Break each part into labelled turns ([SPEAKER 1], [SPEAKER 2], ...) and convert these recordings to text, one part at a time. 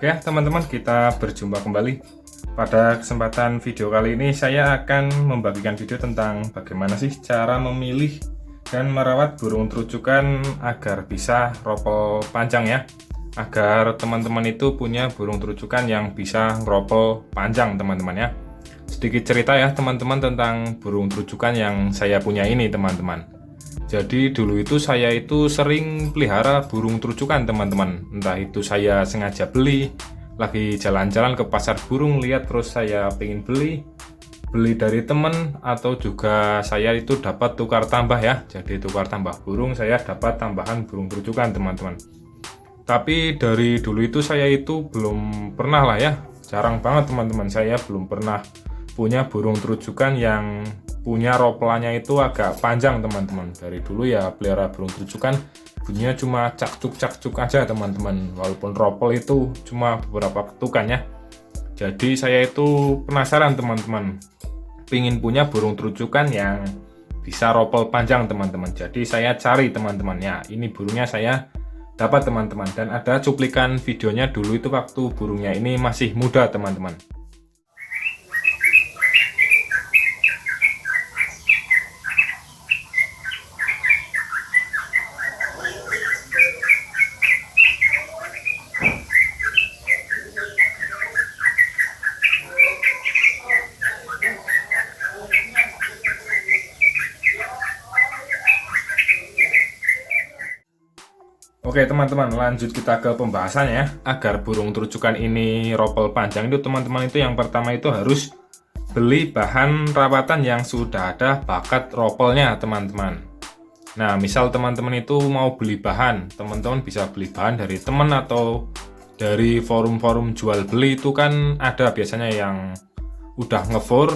[SPEAKER 1] Oke teman-teman, kita berjumpa kembali. Pada kesempatan video kali ini saya akan membagikan video tentang bagaimana sih cara memilih dan merawat burung terujukan agar bisa ropel panjang ya. Agar teman-teman itu punya burung terujukan yang bisa ropel panjang teman-teman ya. Sedikit cerita ya teman-teman tentang burung terujukan yang saya punya ini teman-teman. Jadi dulu itu saya itu sering pelihara burung terujukan teman-teman. Entah itu saya sengaja beli, lagi jalan-jalan ke pasar burung lihat terus saya pengen beli dari temen, atau juga saya itu dapat tukar tambah ya. Jadi tukar tambah burung, saya dapat tambahan burung terujukan teman-teman. Tapi dari dulu itu saya itu belum pernah lah ya, jarang banget teman-teman, saya belum pernah punya burung terujukan yang punya ropelannya itu agak panjang teman-teman. Dari dulu ya pelihara burung terujukan bunyinya cuma cakcuk-cakcuk aja teman-teman, walaupun ropel itu cuma beberapa ketukan ya. Jadi saya itu penasaran teman-teman, pingin punya burung terujukan yang bisa ropel panjang teman-teman. Jadi saya cari teman-teman ya, ini burungnya saya dapat teman-teman, dan ada cuplikan videonya dulu itu waktu burungnya ini masih muda teman-teman. Oke teman-teman, lanjut kita ke pembahasannya ya. Agar burung terujukan ini ropel panjang itu teman-teman, itu yang pertama itu harus beli bahan rawatan yang sudah ada bakat ropelnya teman-teman. Nah misal teman-teman itu mau beli bahan, teman-teman bisa beli bahan dari teman atau dari forum-forum jual beli. Itu kan ada biasanya yang udah ngefor,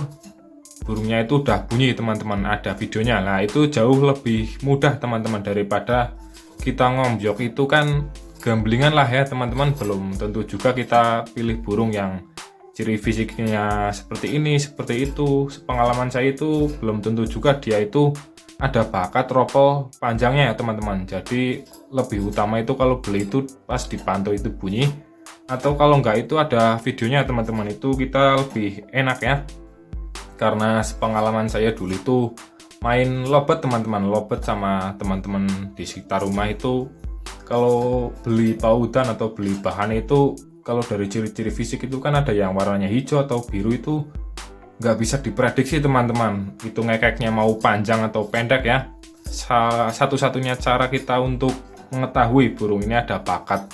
[SPEAKER 1] burungnya itu udah bunyi teman-teman, ada videonya. Nah itu jauh lebih mudah teman-teman daripada kita ngombyok. Itu kan gamblingan lah ya teman-teman, belum tentu juga kita pilih burung yang ciri fisiknya seperti ini seperti itu. Pengalaman saya itu belum tentu juga dia itu ada bakat ropel panjangnya ya teman-teman. Jadi lebih utama itu kalau beli itu pas dipantau itu bunyi, atau kalau enggak itu ada videonya teman-teman, itu kita lebih enak ya. Karena pengalaman saya dulu itu main lobet teman-teman, lobet sama teman-teman di sekitar rumah itu, kalau beli paudan atau beli bahan itu, kalau dari ciri-ciri fisik itu kan ada yang warnanya hijau atau biru, itu nggak bisa diprediksi teman-teman itu ngekeknya mau panjang atau pendek ya. Satu-satunya cara kita untuk mengetahui burung ini ada bakat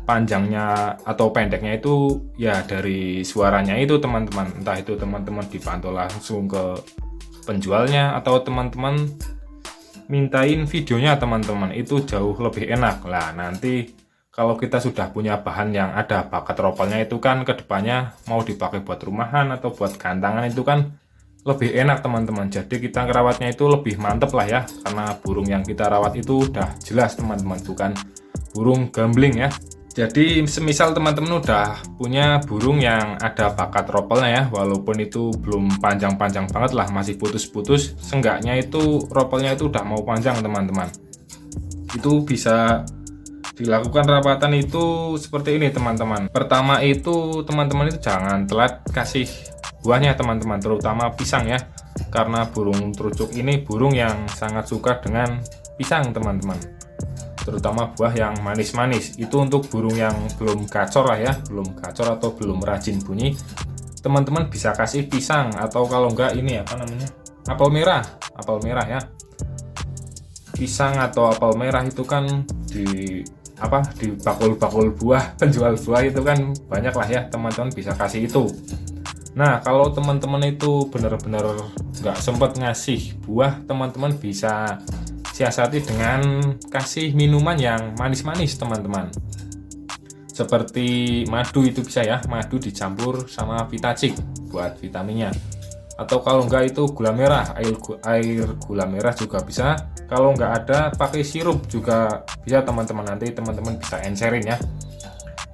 [SPEAKER 1] panjangnya atau pendeknya itu ya dari suaranya itu teman-teman. Entah itu teman-teman dipantau langsung ke penjualnya atau teman-teman mintain videonya teman-teman, itu jauh lebih enak lah. Nanti kalau kita sudah punya bahan yang ada bakat ropelnya itu kan kedepannya mau dipakai buat rumahan atau buat gantangan itu kan lebih enak teman-teman. Jadi kita ngerawatnya itu lebih mantep lah ya, karena burung yang kita rawat itu udah jelas teman-teman, bukan burung gambling ya. Jadi semisal teman-teman udah punya burung yang ada bakat ropelnya ya, walaupun itu belum panjang-panjang banget lah, masih putus-putus, seenggaknya itu ropelnya itu udah mau panjang teman-teman. Itu bisa dilakukan rawatan itu seperti ini teman-teman. Pertama itu teman-teman itu jangan telat kasih buahnya teman-teman, terutama pisang ya. Karena burung terujuk ini burung yang sangat suka dengan pisang teman-teman, terutama buah yang manis-manis. Itu untuk burung yang belum gacor lah ya, belum gacor atau belum rajin bunyi, teman-teman bisa kasih pisang, atau kalau enggak ini apa namanya, apel merah ya. Pisang atau apel merah itu kan di bakul-bakul buah, penjual buah itu kan banyak lah ya, teman-teman bisa kasih itu. Nah kalau teman-teman itu benar-benar nggak sempat ngasih buah, teman-teman bisa siasati dengan kasih minuman yang manis-manis teman-teman, seperti madu itu bisa ya, madu dicampur sama Vitacik buat vitaminnya, atau kalau enggak itu gula merah, air gula merah juga bisa. Kalau enggak ada pakai sirup juga bisa teman-teman, nanti teman-teman bisa encerin ya,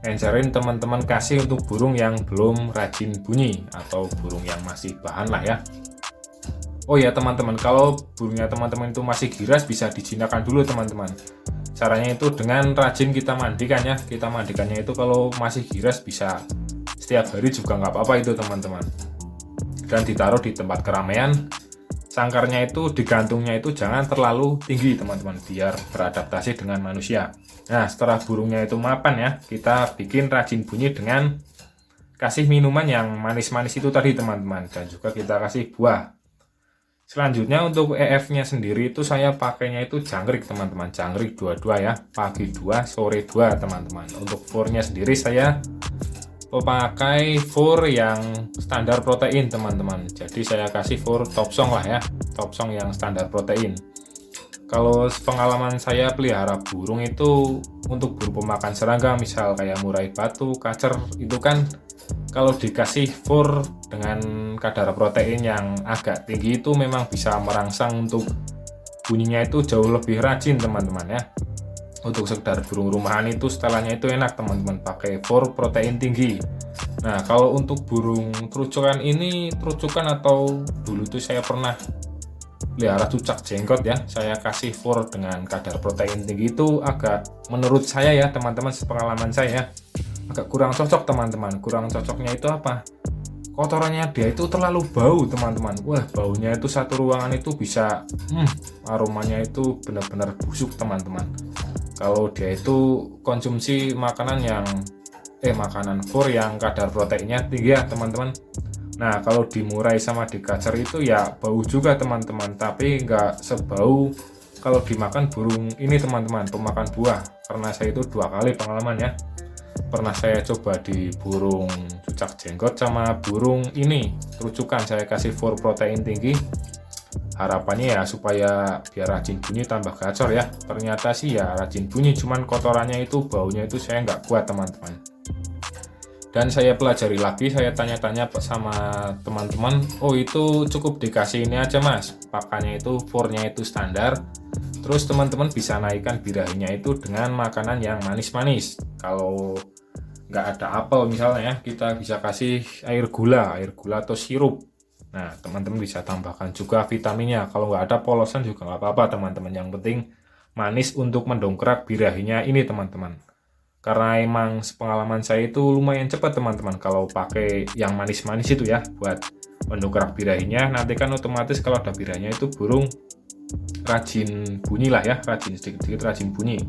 [SPEAKER 1] encerin teman-teman kasih untuk burung yang belum rajin bunyi atau burung yang masih bahan lah ya. Oh ya teman-teman, kalau burungnya teman-teman itu masih giras bisa dijinakkan dulu teman-teman. Caranya itu dengan rajin kita mandikan ya. Kita mandikannya itu kalau masih giras bisa setiap hari juga nggak apa-apa itu teman-teman. Dan ditaruh di tempat keramaian. Sangkarnya itu digantungnya itu jangan terlalu tinggi teman-teman, biar beradaptasi dengan manusia. Nah setelah burungnya itu mapan ya, kita bikin rajin bunyi dengan kasih minuman yang manis-manis itu tadi teman-teman. Dan juga kita kasih buah. Selanjutnya untuk EF-nya sendiri itu saya pakainya itu jangkrik teman-teman, jangkrik dua-dua ya, pagi 2, sore 2 teman-teman. Untuk furnya sendiri saya pakai fur yang standar protein teman-teman. Jadi saya kasih fur top song lah ya, top song yang standar protein. Kalau pengalaman saya pelihara burung itu untuk burung pemakan serangga misal kayak murai batu, kacer itu kan kalau dikasih fur dengan kadar protein yang agak tinggi itu memang bisa merangsang untuk bunyinya itu jauh lebih rajin teman-teman ya. Untuk sekedar burung rumahan itu setelannya itu enak teman-teman, pakai fur protein tinggi. Nah kalau untuk burung terucukan ini, terucukan atau dulu itu saya pernah pelihara cucak jenggot ya, saya kasih fur dengan kadar protein tinggi itu agak, menurut saya ya teman-teman, sepengalaman saya agak kurang cocok teman-teman. Kurang cocoknya itu apa? Kotorannya dia itu terlalu bau teman-teman. Wah baunya itu satu ruangan itu bisa aromanya itu benar-benar busuk teman-teman. Kalau dia itu konsumsi makanan yang makanan fur yang kadar proteinnya tinggi ya teman-teman. Nah kalau dimurai sama dikacer itu ya bau juga teman-teman, tapi nggak sebau kalau dimakan burung ini teman-teman, pemakan buah. Karena saya itu 2 kali pengalaman ya. Pernah saya coba di burung cucak jenggot sama burung ini terucukan, saya kasih fur protein tinggi. Harapannya ya supaya biar rajin bunyi tambah gacor ya. Ternyata sih ya rajin bunyi, cuman kotorannya itu baunya itu saya nggak kuat teman-teman. Dan saya pelajari lagi, saya tanya-tanya sama teman-teman, oh itu cukup dikasih ini aja mas, pakannya itu furnya itu standar. Terus teman-teman bisa naikkan birahinya itu dengan makanan yang manis-manis. Kalau nggak ada apel misalnya ya, kita bisa kasih air gula atau sirup. Nah teman-teman bisa tambahkan juga vitaminnya. Kalau nggak ada polosan juga nggak apa-apa teman-teman, yang penting manis untuk mendongkrak birahinya ini teman-teman. Karena emang pengalaman saya itu lumayan cepat teman-teman kalau pakai yang manis-manis itu ya, buat mendongkrak birahinya. Nanti kan otomatis kalau ada birahinya itu burung rajin bunyi lah ya, rajin sedikit-sedikit rajin bunyi.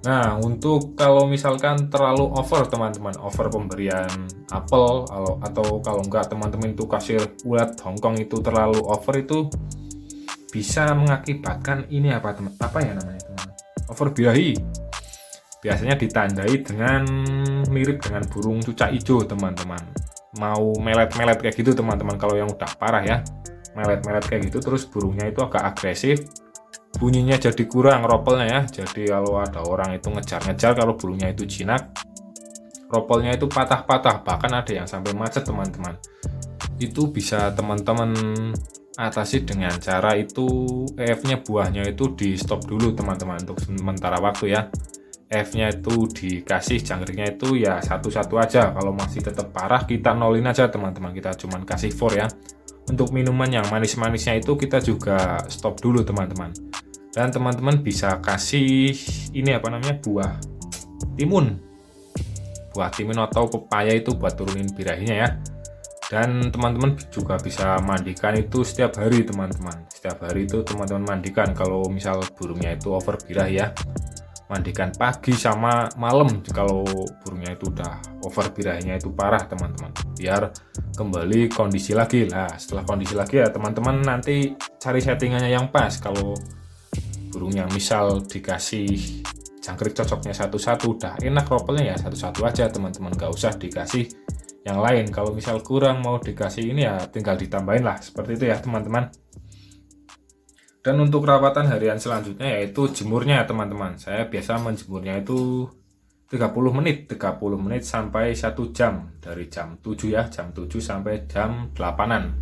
[SPEAKER 1] Nah untuk kalau misalkan terlalu over teman-teman, over pemberian apel atau kalau enggak teman-teman itu kasih ulat Hongkong itu terlalu over, itu bisa mengakibatkan ini apa ya namanya teman-teman, over birahi. Biasanya ditandai dengan mirip dengan burung cucak hijau teman-teman, mau melet-melet kayak gitu teman-teman. Kalau yang udah parah ya, melet-melet kayak gitu, terus burungnya itu agak agresif, bunyinya jadi kurang ropelnya ya. Jadi kalau ada orang itu ngejar-ngejar, kalau burungnya itu jinak, ropelnya itu patah-patah, bahkan ada yang sampai macet teman-teman. Itu bisa teman-teman atasi dengan cara itu EF-nya buahnya itu di stop dulu teman-teman untuk sementara waktu ya. EF-nya itu dikasih jangkriknya itu ya satu-satu aja. Kalau masih tetap parah kita nolin aja teman-teman, kita cuman kasih fur ya. Untuk minuman yang manis-manisnya itu kita juga stop dulu teman-teman. Dan teman-teman bisa kasih ini apa namanya, buah timun atau pepaya itu buat turunin birahinya ya. Dan teman-teman juga bisa mandikan itu setiap hari teman-teman. Setiap hari itu teman-teman mandikan kalau misal burungnya itu over birahi ya. Mandikan pagi sama malam kalau burungnya itu udah over birahinya itu parah teman-teman, biar kembali kondisi lagi lah. Setelah kondisi lagi ya teman-teman nanti cari settingannya yang pas. Kalau burungnya misal dikasih jangkrik cocoknya satu-satu, udah enak ropelnya ya satu-satu aja teman-teman, gak usah dikasih yang lain. Kalau misal kurang mau dikasih ini ya tinggal ditambahin lah, seperti itu ya teman-teman. Dan untuk rawatan harian selanjutnya yaitu jemurnya teman-teman. Saya biasa menjemurnya itu 30 menit sampai 1 jam, dari jam 7 ya, jam 7 sampai jam 8-an.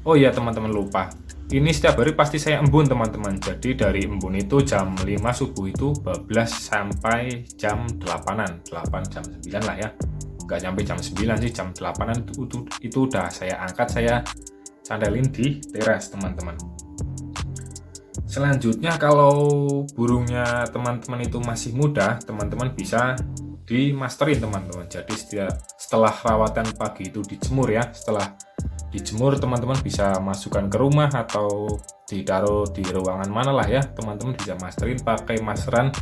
[SPEAKER 1] Oh iya teman-teman lupa, ini setiap hari pasti saya embun teman-teman. Jadi dari embun itu jam 5 subuh itu bablas sampai jam 8-an, 8 jam 9 lah ya. Nggak sampai jam 9 sih, jam 8-an itu udah saya angkat, saya candelin di teras teman-teman. Selanjutnya kalau burungnya teman-teman itu masih muda, teman-teman bisa dimasterin teman-teman. Jadi setelah rawatan pagi itu dijemur ya, setelah dijemur teman-teman bisa masukkan ke rumah atau ditaruh di ruangan mana lah ya, teman-teman bisa masterin pakai masteran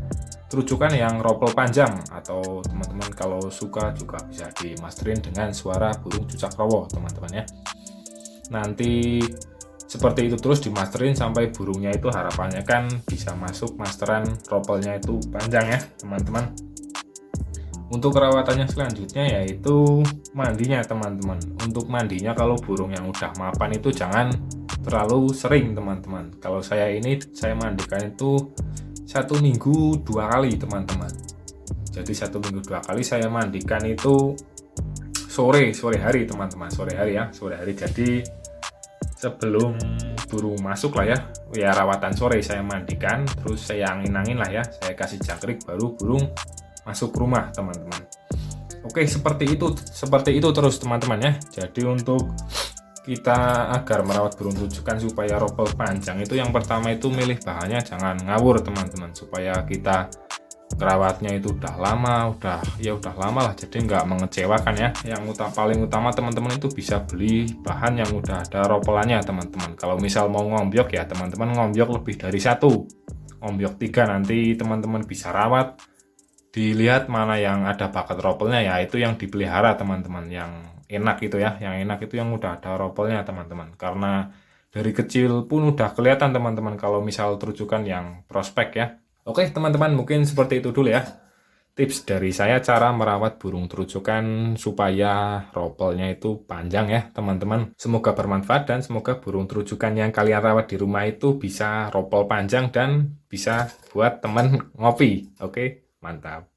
[SPEAKER 1] terucukan yang ropel panjang, atau teman-teman kalau suka juga bisa dimasterin dengan suara burung cucak rowo teman-teman ya. Nanti seperti itu terus dimasterin sampai burungnya itu harapannya kan bisa masuk masteran ropelnya itu panjang ya teman-teman. Untuk perawatannya selanjutnya yaitu mandinya teman-teman. Untuk mandinya kalau burung yang udah mapan itu jangan terlalu sering teman-teman. Kalau saya mandikan itu 1 minggu 2 kali teman-teman. Jadi 1 minggu 2 kali saya mandikan itu sore hari teman-teman, sore hari. Jadi sebelum burung masuk lah ya rawatan sore saya mandikan, terus saya angin-angin lah ya, saya kasih jangkrik baru burung masuk rumah teman-teman. Oke, seperti itu terus teman-teman ya. Jadi untuk kita agar merawat burung trucukan supaya ropel panjang itu yang pertama itu milih bahannya jangan ngawur teman-teman, supaya kita merawatnya itu udah lama lah, jadi nggak mengecewakan ya. Yang paling utama teman-teman itu bisa beli bahan yang udah ada ropelannya teman-teman. Kalau misal mau ngombyok ya teman-teman, ngombyok lebih dari 1, ngombyok 3, nanti teman-teman bisa rawat, dilihat mana yang ada bakat ropelnya ya itu yang dipelihara teman-teman, yang enak itu ya, yang enak itu yang udah ada ropelnya teman-teman, karena dari kecil pun udah kelihatan teman-teman kalau misal terucukan yang prospek ya. Oke teman-teman, mungkin seperti itu dulu ya tips dari saya cara merawat burung terucukan supaya ropelnya itu panjang ya teman-teman. Semoga bermanfaat dan semoga burung terucukan yang kalian rawat di rumah itu bisa ropel panjang dan bisa buat teman ngopi. Oke, mantap.